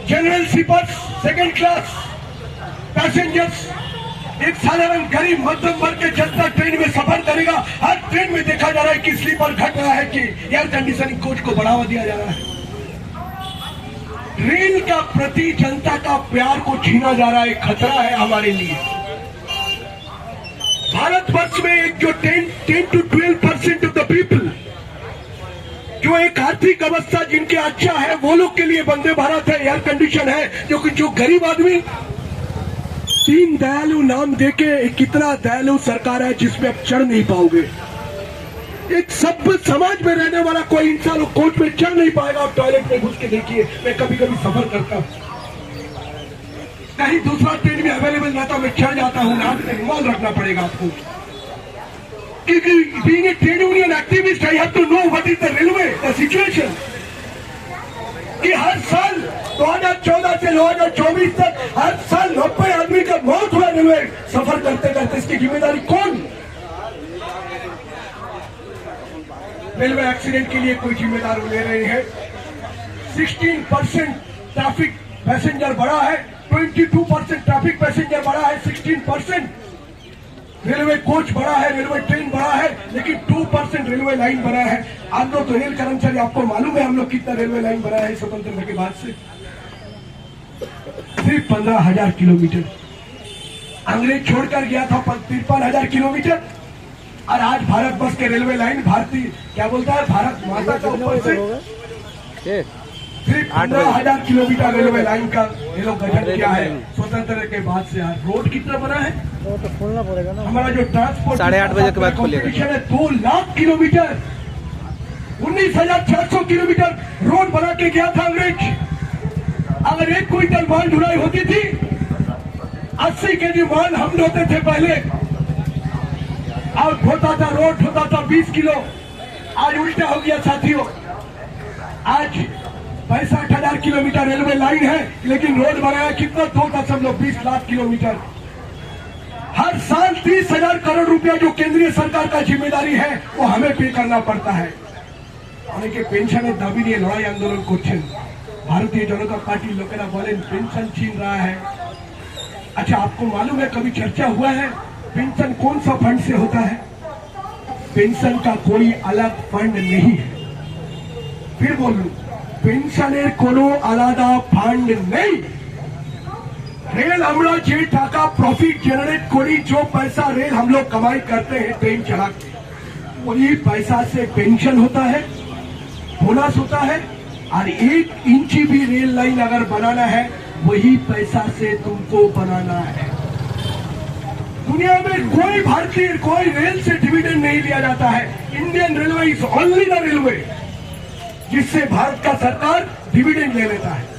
General sleepers, second class passengers, एक साधारण गरीब मध्यम वर्ग के जनता ट्रेन में सफर करेगा। हर ट्रेन में देखा जा रहा है कि स्लीपर घट रहा है कि एयर कंडीशनिंग कोच को बढ़ावा दिया जा रहा है। रेल का प्रति जनता का प्यार को छीना जा रहा है, खतरा है हमारे लिए। भारतवर्ष में एक जो 10 to 12% ऑफ द पीपल, जो एक आर्थिक अवस्था जिनके अच्छा है, वो लोग के लिए वंदे भारत है, एयर कंडीशन है। जो गरीब आदमी, दीन दयालु नाम देके कितना दयालु सरकार है जिसमें आप चढ़ नहीं पाओगे। एक सभ्य समाज में रहने वाला कोई इंसान कोच में चढ़ नहीं पाएगा। आप टॉयलेट में घुस के देखिए, मैं कभी कभी सफर करता हूँ, कहीं दूसरा ट्रेन भी अवेलेबल रहता, मैं चढ़ जाता हूँ। नाक में रुमाल रखना पड़ेगा आपको, क्योंकि being a trade union activist I have to know what is the railway the situation. कि हर साल 2014 से 2024 तक हर साल 90 आदमी का मौत हुआ रेलवे सफर करते करते। इसकी जिम्मेदारी कौन? रेलवे एक्सीडेंट के लिए कोई जिम्मेदार ले रहे हैं। 16% ट्रैफिक पैसेंजर बढ़ा है, 22% ट्रैफिक पैसेंजर बढ़ा है, 16% रेलवे कोच बढ़ा है, रेलवे ट्रेन बढ़ा है, लेकिन 2% रेलवे लाइन बना है। आप लोग तो रेल कर्मचारी, आपको मालूम है हम लोग कितना रेलवे लाइन बना है स्वतंत्रता के बाद से? सिर्फ 15,000 किलोमीटर। अंग्रेज छोड़कर गया था 53,000 किलोमीटर। और आज भारत बस के रेलवे लाइन, भारतीय क्या बोलता है, भारत माता का ऊपर से सिर्फ 15,000 किलोमीटर रेलवे लाइन का ये लोग गठन किया है स्वतंत्रता के बाद से। आज रोड कितना बना है? वो तो खोलना पड़ेगा ना। हमारा जो ट्रांसपोर्ट 8:30 बजे के बाद खुलेगा है 2 लाख किलोमीटर, 19,400 किलोमीटर रोड बना के गया था अंग्रेज। अगर 1 क्विंटल माल ढुलाई होती थी, 80 केजी माल हम ढोते थे पहले, और ढोता था रोड ढोता था 20 किलो। आज उल्टा हो गया साथियों, आज 65,000 किलोमीटर रेलवे लाइन है, लेकिन रोड बनाया कितना? 2.20 लाख किलोमीटर। हर साल 30,000 करोड़ रुपया जो केंद्रीय सरकार का जिम्मेदारी है वो हमें पे करना पड़ता है। অনেকে পেনশনের দাবি নিয়ে লড়াই আন্দোलन করছেন। भारतीय जनता पार्टी लोकेरा बोलें पेंशन छीन रहा है। अच्छा, आपको मालूम है कभी चर्चा हुआ है पेंशन कौन सा फंड से होता है? पेंशन का कोई अलग फंड नहीं है। फिर बोलूं, पेंशনের কোনো আলাদা ফান্ড নেই। रेल আমরা যে টাকা प्रॉफिट जनरेट करी, जो पैसा रेल हम लोग कमाई करते हैं ट्रेन चला के, वही पैसा से पेंशन होता है, बोनस होता है। और 1 इंची भी रेल लाइन अगर बनाना है, वही पैसा से तुमको बनाना है। दुनिया में कोई भारतीय कोई रेल से डिविडेंड नहीं लिया जाता है। Indian railway is only the railway जिससे भारत का सरकार डिविडेंड ले लेता है।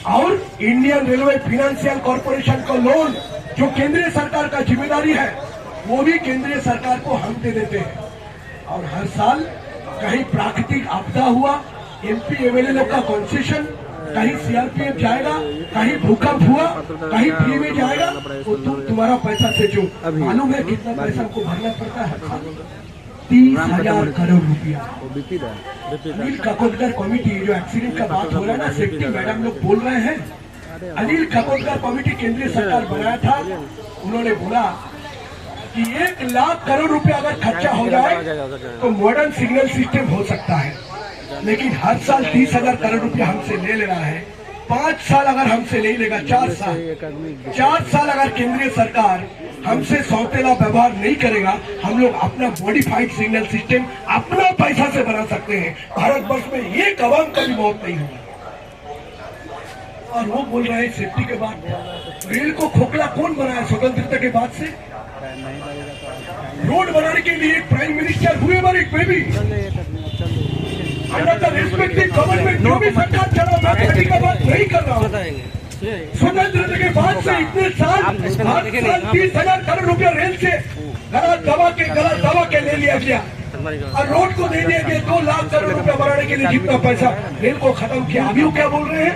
और इंडियन रेलवे फाइनेंशियल कॉर्पोरेशन का लोन जो केंद्रीय सरकार का जिम्मेदारी है, वो भी केंद्रीय सरकार को हम दे देते हैं। और हर साल कहीं प्राकृतिक आपदा हुआ, एमपी एमएलए लोग का कंसेशन, कहीं सीआरपीएफ जाएगा, कहीं भूकंप हुआ, कहीं फ्री में जाएगा, वो तुम्हारा पैसा से जो मालूम है कितना पैसा हमको भरना पड़ता है? 30,000 करोड़ रुपया। अनिल काकोडकर कमेटी, जो एक्सीडेंट का बात हो रहा है ना, सेफ्टी मैडम लोग बोल रहे हैं, अनिल काकोडकर कमेटी केंद्रीय सरकार बनाया था। उन्होंने बोला कि 1 लाख करोड़ रुपया अगर खर्चा हो जाए तो मॉडर्न सिग्नल सिस्टम हो सकता है। लेकिन हर साल 30,000 करोड़ रुपया हमसे ले ले रहा है। 5 साल अगर हमसे नहीं लेगा, 4 साल अगर केंद्रीय सरकार हमसे सौतेला व्यवहार नहीं करेगा, हम लोग अपना मॉडिफाइड सिग्नल सिस्टम अपना पैसा से बना सकते हैं। भारतवर्ष में एक अवाम का भी मौत नहीं होगा। और वो बोल रहे हैं सेफ्टी के बाद रेल को खोखला कौन बनाया स्वतंत्रता के बाद से? रोड बनाने के लिए प्राइम मिनिस्टर हुए बार एक baby under the respective government, जो भी सरकार चला, मैं पार्टी का बात नहीं कर रहा हूँ। स्वतंत्रता के बाद से इतने साल 30,000 करोड़ रुपया रेल से गला दबा के ले लिया गया, और रोड को दे दिया गया 2 लाख करोड़ रुपया बनाने के लिए जितना पैसा रेल को खत्म किया। अभी वो क्या बोल रहे हैं?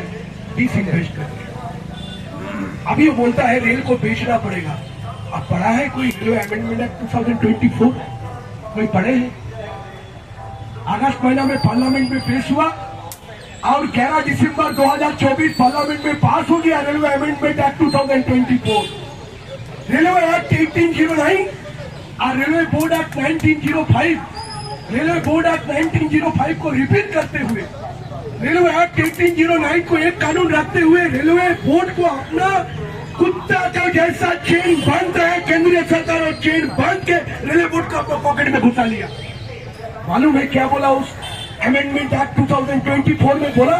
डिसइन्वेस्ट कर। अभी वो बोलता है रेल को बेचना पड़ेगा। अब पढ़ा है कोई रेलवे अमेंडमेंट एक्ट 2024? कोई पढ़े हैं? अगस्त महीना में पार्लियामेंट में पेश हुआ, और 11 दिसंबर 2024 पार्लियामेंट में पास हो गया railway amendment act 2024, railway act 1809 और railway board act 1905। Railway board act 1905 को रिपीट करते हुए रेलवे एक्ट 1809 को एक कानून रखते हुए रेलवे बोर्ड को अपना कुत्ता का जैसा चेन बांध है केंद्रीय सरकार, और चेन बांध के रेलवे बोर्ड को अपने पॉकेट में घुसा लिया। मालूम है क्या बोला उस अमेंडमेंट एक्ट 2024 में? बोला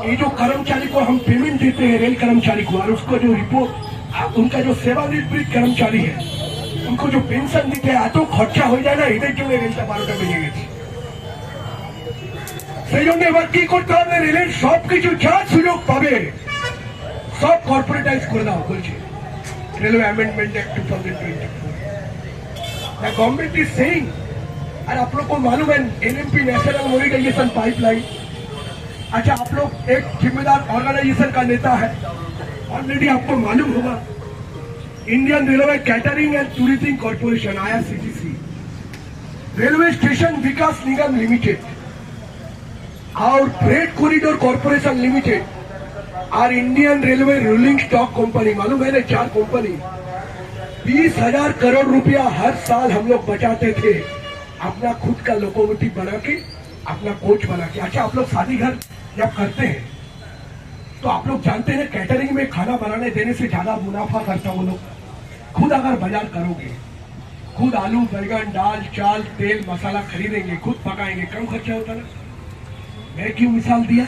ये जो कर्मचारी को हम पेमेंट देते हैं रेल कर्मचारी को, और उसको जो रिपोर्ट उनका जो सेवानिवृत्त कर्मचारी है उनको जो पेंशन দিতে এত খরচা হয়ে যায় না, এদের জন্য রেলটা 12টা বেজে গেছে। সেই জন্য এবার কি করতে হবে, রেলের সবকিছু যা সুযোগ পাবে সব কর্পোরেটাইজ করে দাও বলছে railway amendment act 2024। The government is saying, और आप लोग को मालूम है एनएमपी नेशनल मोनेटाइजेशन पाइपलाइन, अच्छा आप लोग एक जिम्मेदार ऑर्गेनाइजेशन का नेता है, ऑलरेडी आपको मालूम होगा Indian railway catering and tourism corporation IRCTC, railway station Vikas Nigam limited और फ्रेट कॉरिडोर कॉर्पोरेशन लिमिटेड और Indian railway rolling stock company, मालूम है ना 4 कंपनी, 20,000 करोड़ रुपया हर साल हम लोग बचाते थे अपना खुद का लोकोमोटिव बना के, अपना कोच बना के। अच्छा आप लोग शादी घर जब करते हैं तो आप लोग जानते हैं कैटरिंग में खाना बनाने देने से ज्यादा मुनाफा करता वो लोग। खुद अगर बाजार करोगे, खुद आलू बैगन दाल चाल तेल मसाला खरीदेंगे, खुद पकाएंगे, कम खर्चा होता ना। मैं क्यों मिसाल दिया,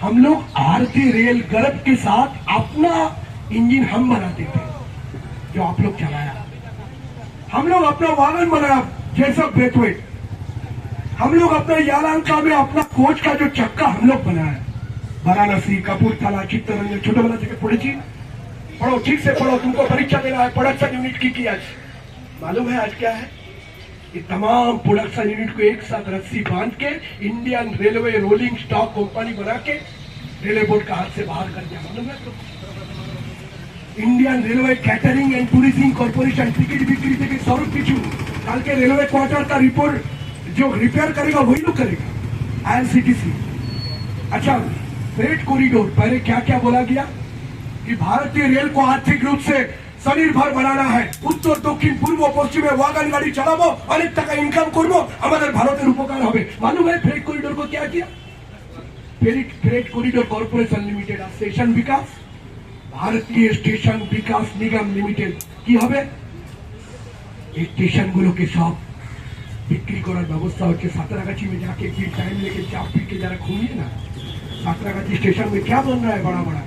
हम लोग भारतीय रेल गर्व के साथ अपना इंजन हम बनाते थे जो आप लोग चलाया, हम लोग अपना वाहन बनाया जैसा ब्रेथवेट, हम लोग अपना यालंका में अपना कोच का जो चक्का हम लोग बनाया, वाराणसी कपूरथला चित्तरंजन छोटोबला থেকে পড়েছি, पढ़ो ठीक से पढ़ो, तुमको परीक्षा देना है प्रोडक्शन यूनिट की आज। मालूम है आज क्या है, ये तमाम प्रोडक्शन यूनिट को एक साथ रस्सी बांध के Indian railway rolling stock company बना के रेलवे बोर्ड का हाथ से बाहर कर दिया। मालूम है तो Indian railway catering and tourism corporation ticket बिक्री থেকে सब কিছু कल के रेलवे क्वार्टर का रिपोर्ट जो रिपेयर करेगा वही लोग करेगा IRCTC। अच्छा फ्रेट कॉरिडोर, पहले क्या क्या बोला गया कि भारतीय रेल को आर्थिक रूप से স্বনির্ভর বানানো है, उत्तर दक्षिण पूर्व पश्चिमे वागन गाड़ी चालाबो, अनेक टाका इनकम करबो, हमारे भारतेर उपकार होबे। मालूम है फ्रेट कॉरिडोर को क्या किया, फ्रेट कॉरिडोर कॉर्पोरेशन लिमिटेड और स्टेशन विकास भारतीय स्टेशन विकास निगम लिमिटेड কি হবে, এই স্টেশনগুলোকে সব বিক্রি করার ব্যবস্থা হচ্ছে। সাঁতরাগাছি में जाके एक दिन टाइम लेके चाप पी के जरा घूमिए ना, सातरागाछी स्टेशन में क्या बन रहा है बड़ा बड़ा।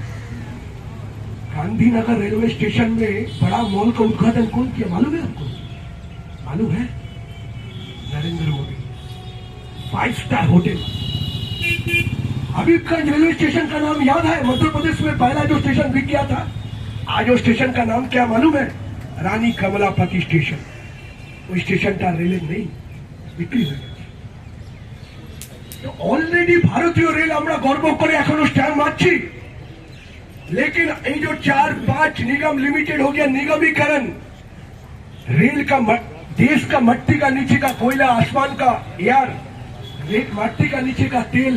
गांधीनगर रेलवे स्टेशन में बड़ा मॉल का उद्घाटन कौन किया मालूम है आपको? मालूम है Narendra Modi. 5 star hotel Habibganj railway station का नाम याद है, मध्य प्रदेश में पहला जो स्टेशन बिक गया था, आज वो स्टेशन का नाम क्या मालूम है? रानी कमलापति स्टेशन। वो स्टेशन का रेल नहीं बिक्री हो गया। तो ऑलरेडी भारतीय रेल আমরা গর্ব করে এখনো স্ট্যাম্প মারছি, लेकिन ये जो 4-5 निगम लिमिटेड हो गया निगमीकरण, रेल का देश का मट्टी का नीचे का कोयला, आसमान का एयर, मट्टी का नीचे का तेल,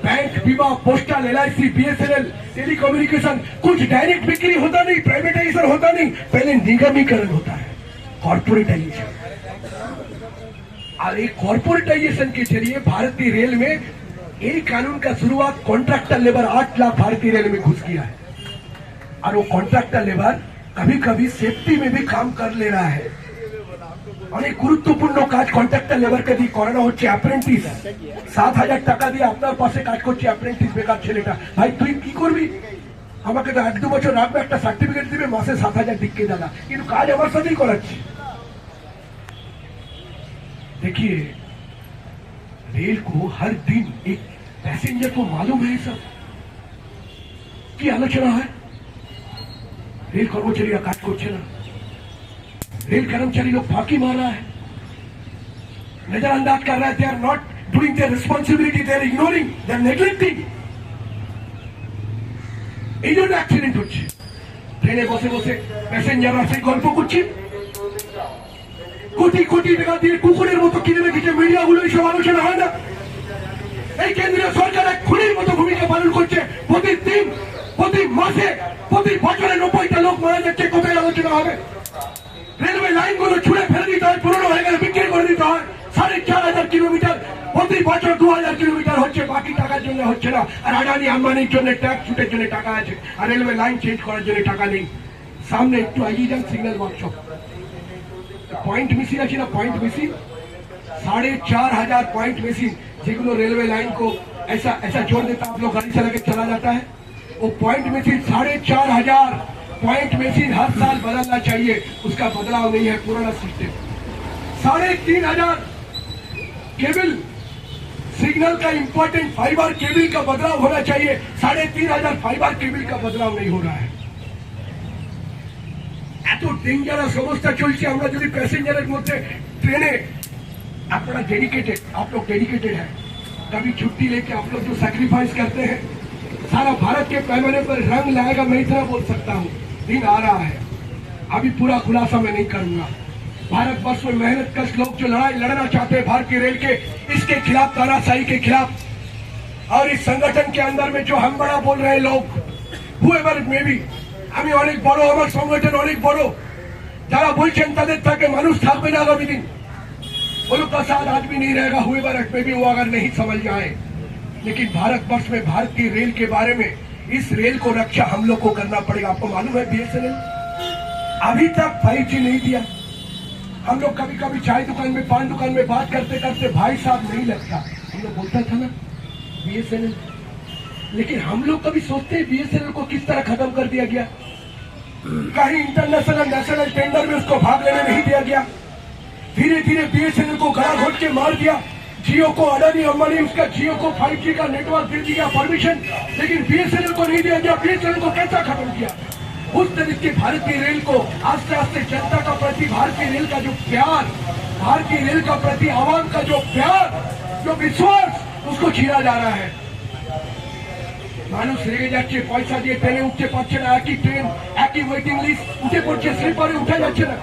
बैंक बीमा पोस्टल LIC BSNL टेलीकम्युनिकेशन, कुछ डायरेक्ट बिक्री होता नहीं, प्राइवेटाइजेशन होता नहीं, पहले निगमीकरण होता है, कॉर्पोरेटाइजेशन। और एक कॉर्पोरेटाइजेशन के जरिए भारतीय रेल में एक कानून का शुरुआत कॉन्ट्रैक्टर लेबर 8 लाख भारतीय रेल में घुस गया है, और वो कॉन्ट्रैक्टर लेबर कभी कभी सेफ्टी में भी काम कर ले रहा है। অনেক গুরুত্বপূর্ণ কাজ কন্ট্রাক্টর লেবারকে দিয়ে করানো হচ্ছে। অ্যাপ্রেন্টিস 7,000 টাকা দিয়ে আপনার পাশে কাজ করছে অ্যাপ্রেন্টিস বেকার ছেলেটা। ভাই তুই কি করবি, আমাকে তো 1-2 বছর রাখবে, একটা সার্টিফিকেট দিবে, মাসে 7,000 দিকে দাদা, কিন্তু কাজ আমার সাথেই করাচ্ছে। देखिए रेल को हर दिन एक पैसेंजर को मालूम है सब की आलोचना है, रेल कर्मचारी काज करছে না, रेल कर्मचारी लोग फांकी मार रहा है, नजरअंदाज कर रहा है, they are not doing their responsibility, they are ignoring, they are neglecting. এই জন্য অ্যাক্সিডেন্ট হচ্ছে। ট্রেনে বসে বসে প্যাসেঞ্জাররা সেই গল্প করছে, কোটি কোটি টাকা দিয়ে কুকুরের মতো কিনে রেখেছে মিডিয়াগুলো, এইসব আলোচনা হয় না। এই কেন্দ্রীয় সরকার এক খুনির মতো ভূমিকা পালন করছে। প্রতিদিন, প্রতি মাসে, প্রতি বছরে 90টা লোক মারা যাচ্ছে। কোথায় আলোচনা হবে? রেলওয়ে লাইনগুলো ছুঁড়ে ফেলে দিতে হয়, পুরনো হয়ে গেলে বিক্রি করে দিতে হয়। 4,500 কিলোমিটার প্রতি বছর 2,000 কিলোমিটার হচ্ছে, বাকি টাকার জন্য হচ্ছে না। আর আদানি আম্বানির জন্য ট্যাক্স ছুটের জন্য টাকা আছে, আর রেলওয়ে লাইন চেঞ্জ করার জন্য টাকা নেই। সামনে একটু এগিয়ে যান, সিগন্যাল ওয়ার্কশপ পয়েंट মেশিন আছে না, পয়েंट মেশিন 4,500 पॉइंट मशीन जिनको रेलवे लाइन को ऐसा ऐसा जोड़ देता आप लोग गाड़ी चला के चला जाता है। वो पॉइंट मशीन 4,500 पॉइंट मशीन हर साल बदलना चाहिए, उसका बदलाव नहीं है पुराना सिस्टम। 3,500 केबल सिग्नल का इंपॉर्टेंट फाइबर केबल का बदलाव होना चाहिए। 3,500 फाइबर केबल का बदलाव नहीं हो रहा है। এত ডেঞ্জারাস অবস্থা চলছে। আমরা যদি প্যাসেঞ্জারের মধ্যে ট্রেনে, अपना डेडिकेटेड, आप लोग डेडिकेटेड है, कभी छुट्टी लेके आप लोग जो सैक्रिफाइस करते हैं, सारा भारत के पैमाने पर रंग लाएगा। मैं इतना बोल सकता हूँ, दिन आ रहा है, अभी पूरा खुलासा मैं नहीं करूंगा। भारत वर्ष में मेहनत कश लोग जो लड़ाई लड़ना चाहते हैं भारतीय रेल के, इसके खिलाफ, तानाशाही के खिलाफ, और इस संगठन के अंदर में जो हम बड़ा बोल रहे लोग, whoever may be, আমি অনেক বড়, আমার সংগঠন অনেক বড়, যারা বলছেন তাদের থাকে মানুষ থাকবে না আগামী দিন, उन का साथ आदमी नहीं रहेगा। हुए बार में भी वो अगर नहीं समझ जाए, लेकिन भारत वर्ष में भारतीय रेल के बारे में, इस रेल को रक्षा हम लोग को करना पड़ेगा। आपको मालूम है BSNL अभी तक 5G नहीं दिया। हम लोग कभी कभी चाय दुकान में, पान दुकान में बात करते करते भाई साहब नहीं लगता, हम लोग बोलता था ना BSNL, लेकिन हम लोग कभी सोचते BSNL को किस तरह खत्म कर दिया गया। कहीं इंटरनेशनल नेशनल टेंडर में उसको भाग लेने नहीं दिया गया। धीरे धीरे BSNL को गला घोट के मार दिया। जियो को अडानी अंबानी उसका जियो को 5G का नेटवर्क दे दिया परमिशन, लेकिन BSNL को नहीं दिया गया। BSNL को कैसा खत्म किया? उस तरीके भारतीय रेल को आस्ते आस्ते जनता का प्रति भारतीय रेल का जो प्यार, भारतीय रेल का प्रति आवाम का जो प्यार, जो विश्वास, उसको छीना जा रहा है। মানুষ রেগে যাচ্ছে, পয়সা দিয়ে ট্রেনে উঠতে পারছে না, একই ট্রেন, একই ওয়েটিং লিস্ট, উঠে পড়ছে, স্লিপারে উঠে যাচ্ছে না।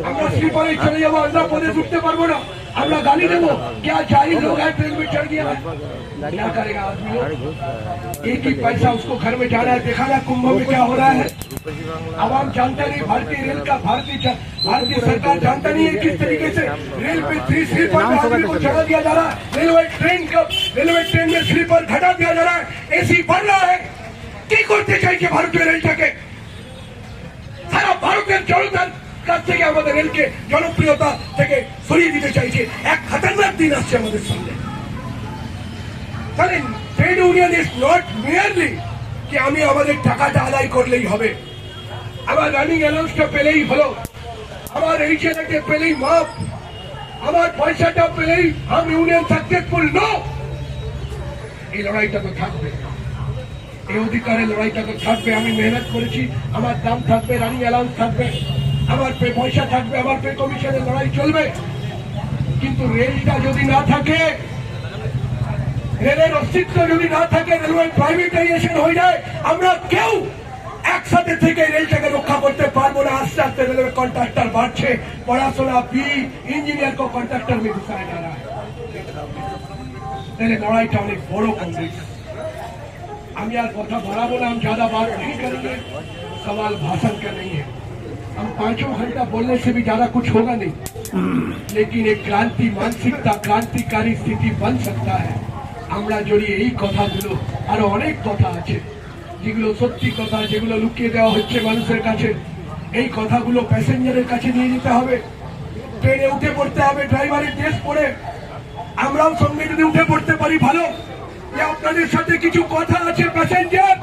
আমরা स्लीपर चले जाओ, आंध्र प्रदेश उठते पारबो ना, আমরা गाली देवो। क्या जाहिल लोग हैं ट्रेन में चढ़ गया है, क्या करेगा आदमी? एक ही पैसा उसको घर में जाना है। देखा ना कुंभ में क्या हो रहा है? आवाम जानता नहीं, भारतीय रेल का, भारतीय सरकार जानता नहीं है किस तरीके से रेल पे 3 स्लीपर में आदमी को चढ़ा दिया जा रहा है। रेलवे ट्रेन में स्लीपर घटा दिया जा रहा है, AC बढ़ रहा है। কি করতে চাইছে ভারতীয় রেলটাকে? সারা ভারতের জনতার কাছ থেকে আমাদের রেলকে জনপ্রিয়তা থেকে সরিয়ে দিতে চাইছে। এক খতরনাক দিন আসছে আমাদের সামনে। তাহলে trade union is not merely কি আমি আমাদের টাকাটা আদায় করলেই হবে, আমার রানিং অ্যালাউন্সটা পেলেই হলো, আমার এই ছেলেকে পেলেই মাপ, আমার পয়সাটা পেলেই আমি ইউনিয়ন সাকসেসফুল। নো, এই লড়াইটা তো থাকবে, এই অধিকারের লড়াইটা তো থাকবে। আমি মেহনত করেছি, আমার দাম থাকবে, রানিং অ্যালাউন্স থাকবে, আমার পে পয়সা থাকবে, আমার পে কমিশনের লড়াই চলবে। কিন্তু রেলটা যদি না থাকে, রেলের অস্তিত্ব যদি না থাকে, রেলওয়ে প্রাইভেটাইজেশন হয়ে যায়, আমরা কেউ একসাথে থেকে রেলটাকে রক্ষা করতে পারবো না। আস্তে আস্তে রেলওয়ে কন্ট্রাক্টর বাড়ছে, পড়াশোনা भी इंजीनियर को कॉन्ट्रैक्टर में घुसाया जा रहा है। তাহলে লড়াইটা অনেক বড় কংগ্রেস। আমি আর কথা বাড়াবো না, हम ज्यादा बात नहीं करेंगे, सवाल भाषण का नहीं है। हम 5 घंटा बोलने से भी ज्यादा कुछ होगा नहीं, लेकिन एक क्रांति मानसिकता, क्रांतिकारी स्थिति बन सकता है। আমরা যদি এই কথাগুলো, আরো অনেক কথা আছে যেগুলো সত্যি কথা, যেগুলো লুকিয়ে দেওয়া হচ্ছে মানুষের কাছে, এই কথাগুলো প্যাসেঞ্জারের কাছে নিয়ে যেতে হবে। ট্রেনে উঠে পড়তে হবে ড্রাইভারের ড্রেস পরে, আমরাও সঙ্গে যদি উঠে পড়তে পারি ভালো। যে আপনাদের সাথে কিছু কথা আছে প্যাসেঞ্জার,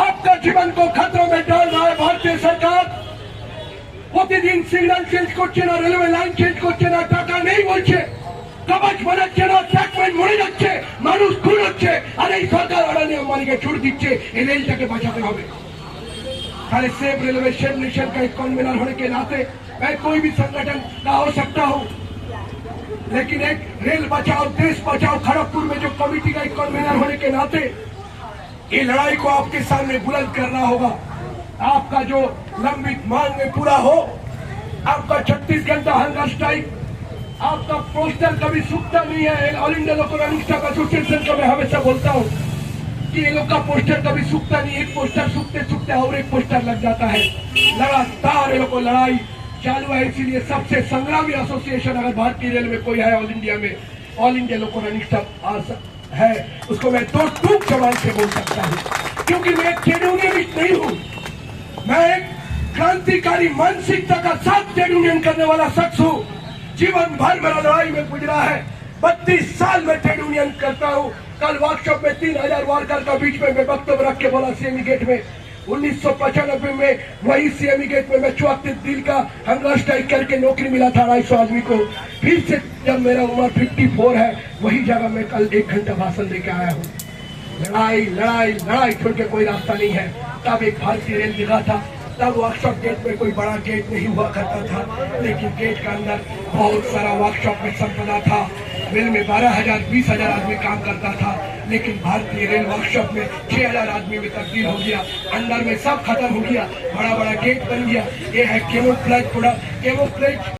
आपका जीवन को खतरों में डाल रहा है भारतीय सरकार। প্রতিদিন সিগন্যাল চেঞ্জ করছে না, রেলওয়ে লাইন চেঞ্জ করছে না, টাকা নেই বলছে, কবচ বানাচ্ছে না, ট্র্যাকমেন্ট মরে যাচ্ছে, মানুষ খুন হচ্ছে, আর এই সরকার আদানি আম্বানিকে ছুট দিচ্ছে। এই রেলটাকে বাঁচাতে হবে। তাহলে सेफ रेलवे सेफ नेशन का एक कन्वीनर होने के नाते मैं कोई भी संगठन का हो सकता हूँ, लेकिन एक रेल बचाओ देश बचाओ खड़गपुर में जो कमेटी का एक कन्वीनर होने के नाते ये लड़ाई को आपके सामने बुलंद करना होगा। आपका जो लंबित मांग में पूरा हो, आपका 36 घंटा हंगर स्ट्राइक आपका पोस्टर कभी सूखता नहीं है। ऑल इंडिया लोक स्टाफ एसोसिएशन का मैं हमेशा बोलता हूँ कि ये लोग का पोस्टर कभी सूखता नहीं। एक पोस्टर सूखते सूखते और एक पोस्टर लग जाता है। लगातार ये लोग को लड़ाई चालू है। इसीलिए सबसे संग्रामी एसोसिएशन अगर भारतीय रेल में कोई है ऑल इंडिया में, ऑल इंडिया लोक स्टाफ है। उसको मैं दो टूक जबान से बोल सकता हूँ, क्योंकि मैं ट्रेड यूनियनिस्ट नहीं हूँ। मैं एक क्रांतिकारी मानसिकता का साथ ट्रेड यूनियन करने वाला शख्स हूँ। जीवन भर मेरा लड़ाई में गुजरा है। 32 साल में ट्रेड यूनियन करता हूँ। कल वर्कशॉप में 3000 वर्कर का बीच में मैं वक्तव्य रख के बोला सीएमई गेट में। 1995 में वही सीएमई गेट में मैं 34 दिन का हंगर स्ट्राइक करके नौकरी मिला था 250 आदमी को। फिर से जब मेरा उम्र 54 है, वही जगह मैं कल 1 घंटा भाषण लेके आया हूँ। लड़ाई लड़ाई लड़ाई छोड़ के कोई रास्ता नहीं है। तब एक भारतीय रेल दिखा था, तब वर्कशॉप गेट में कोई बड़ा गेट नहीं हुआ करता था, लेकिन गेट के अंदर बहुत सारा वर्कशॉप में संपदा था। रेल में 12,000 20,000 आदमी काम करता था, लेकिन भारतीय रेल वर्कशॉप में 6,000 आदमी में तब्दील हो गया। अंदर में सब खत्म हो गया, बड़ा बड़ा गेट बन गया। ये है कैमोफ्लेज प्रोडक्ट, कैमोफ्लेज